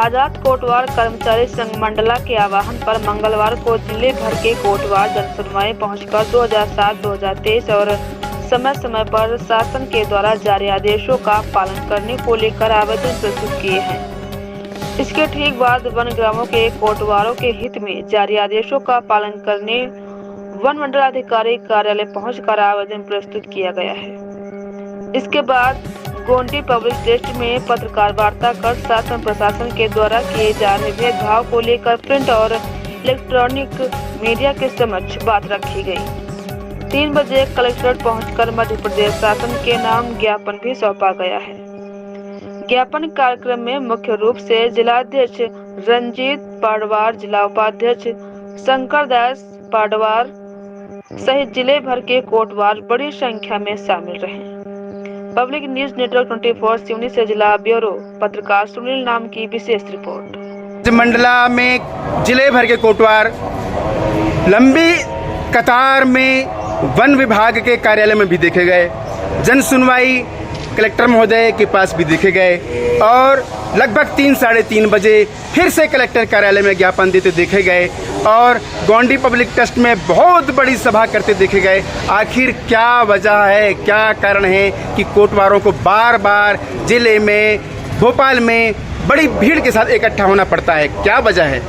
आजाद कोटवार कर्मचारी संघ मंडला के आह्वान पर मंगलवार को जिले भर के कोटवार जनसुनवाई पहुंचकर 2007-2023 और समय समय पर शासन के द्वारा जारी आदेशों का पालन करने को लेकर आवेदन प्रस्तुत किए हैं। इसके ठीक बाद वन ग्रामों के कोटवारों के हित में जारी आदेशों का पालन करने वन मंडलाधिकारी कार्यालय पहुंचकर आवेदन प्रस्तुत किया गया है। इसके बाद गोंडी पब्लिक टेस्ट में पत्रकार वार्ता कर शासन प्रशासन के द्वारा किए जा रहे भेदभाव को लेकर प्रिंट और इलेक्ट्रॉनिक मीडिया के समक्ष बात रखी गई। 3 बजे कलेक्ट्रेट पहुंचकर मध्य प्रदेश शासन के नाम ज्ञापन भी सौंपा गया है। ज्ञापन कार्यक्रम में मुख्य रूप से जिलाध्यक्ष रंजीत पाडवार, जिला उपाध्यक्ष शंकर दास पाडवार सहित जिले भर के कोटवार बड़ी संख्या में शामिल रहे। पब्लिक न्यूज नेटवर्क 24 सिवनी से जिला ब्यूरो पत्रकार सुनील नाम की विशेष रिपोर्ट। मंडला में जिले भर के कोटवार लंबी कतार में वन विभाग के कार्यालय में भी देखे गए, जन सुनवाई कलेक्टर महोदय के पास भी देखे गए और लगभग 3-3:30 बजे फिर से कलेक्टर कार्यालय में ज्ञापन देते देखे गए और गोंडी पब्लिक ट्रस्ट में बहुत बड़ी सभा करते देखे गए। आखिर क्या वजह है, क्या कारण है कि कोटवारों को बार बार जिले में, भोपाल में बड़ी भीड़ के साथ इकट्ठा होना पड़ता है? क्या वजह है?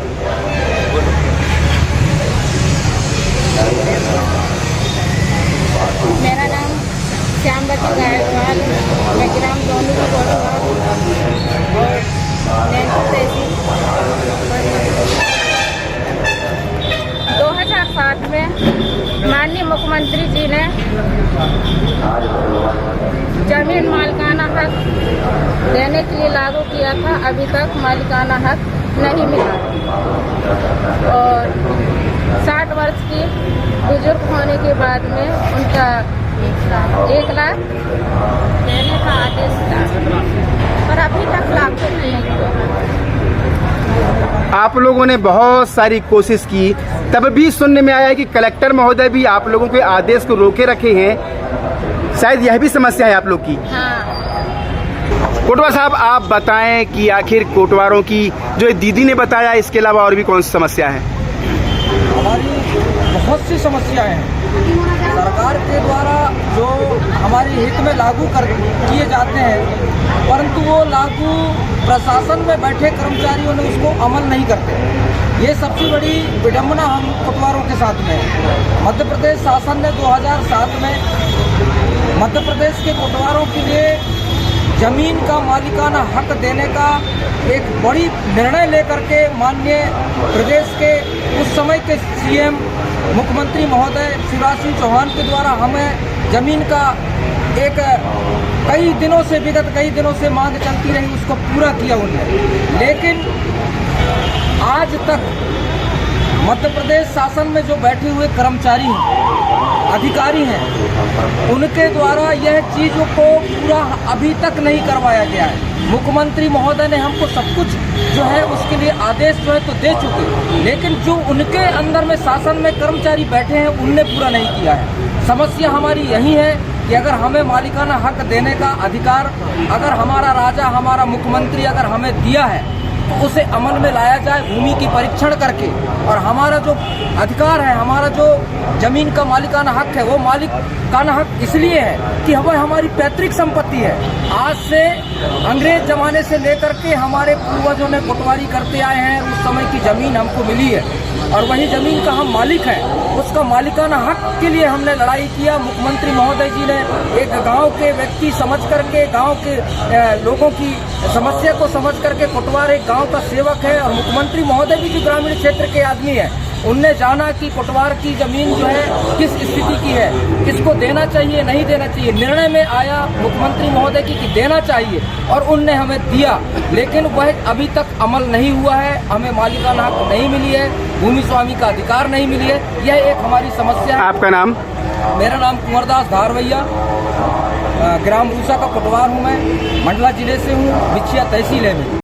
मेरा नाम श्यामवती गायकवाड़, मैं ग्राम गोंडी कोटवार और नैनपुर तहसील। 2007 में माननीय मुख्यमंत्री जी ने जमीन मालिकाना हक देने के लिए लागू किया था। अभी तक मालिकाना हक नहीं मिला और 60 वर्ष की बुजुर्ग होने के बाद में उनका 1 लाख देने का आदेश था, पर अभी तक लागू नहीं हुआ। आप लोगों ने बहुत सारी कोशिश की, तब भी सुनने में आया कि कलेक्टर महोदय भी आप लोगों के आदेश को रोके रखे हैं। शायद यह भी समस्या है आप लोग की। हाँ। कोटवार साहब, आप बताएं कि आखिर कोटवारों की जो दीदी ने बताया, इसके अलावा और भी कौन सी समस्या है? हमारी बहुत सी समस्याएं हैं। सरकार के द्वारा जो हमारे हित में लागू किए जाते हैं, परंतु वो लागू प्रशासन में बैठे कर्मचारियों ने उसको अमल नहीं करते। ये सबसे बड़ी विडंबना हम कोटवारों के साथ में है। मध्य प्रदेश शासन ने 2007 में मध्य प्रदेश के कोटवारों के लिए जमीन का मालिकाना हक देने का एक बड़ी निर्णय लेकर के माननीय प्रदेश के उस समय के सीएम मुख्यमंत्री महोदय शिवराज सिंह चौहान के द्वारा हमें जमीन का एक विगत कई दिनों से मांग चलती रही, उसको पूरा किया उन्होंने। लेकिन आज तक मध्य प्रदेश शासन में जो बैठे हुए कर्मचारी हैं, अधिकारी हैं, उनके द्वारा यह चीज़ों को पूरा अभी तक नहीं करवाया गया है। मुख्यमंत्री महोदय ने हमको सब कुछ जो है उसके लिए आदेश जो है तो दे चुके, लेकिन जो उनके अंदर में शासन में कर्मचारी बैठे हैं उनने पूरा नहीं किया है। समस्या हमारी यही है कि अगर हमें मालिकाना हक देने का अधिकार अगर हमारा राजा, हमारा मुख्यमंत्री अगर हमें दिया है तो उसे अमल में लाया जाए, भूमि की परीक्षण करके। और हमारा जो अधिकार है, हमारा जो जमीन का मालिकाना हक है, वो मालिकाना हक इसलिए है कि वह हमारी पैतृक संपत्ति है। आज से अंग्रेज जमाने से लेकर के हमारे पूर्वजों ने कोटवारी करते आए हैं, उस समय की जमीन हमको मिली है और वही जमीन का हम मालिक हैं। उसका मालिकाना हक के लिए हमने लड़ाई किया। मुख्यमंत्री महोदय जी ने एक गांव के व्यक्ति समझ करके, गांव के लोगों की समस्या को समझ करके, कोटवार एक गांव का सेवक है और मुख्यमंत्री महोदय भी जो ग्रामीण क्षेत्र के आदमी है, उनने जाना कि कोटवार की जमीन जो है किस स्थिति की है, किसको देना चाहिए, नहीं देना चाहिए। निर्णय में आया मुख्यमंत्री महोदय की कि देना चाहिए और उनने हमें दिया, लेकिन वह अभी तक अमल नहीं हुआ है। हमें मालिकाना हक नहीं मिली है, भूमि स्वामी का अधिकार नहीं मिली है। यह एक हमारी समस्या है। आपका नाम? मेरा नाम कुंवरदास धारवैया, ग्राम रूसा का कोटवार हूँ मैं, मंडला जिले से हूँ, बिछिया तहसील है।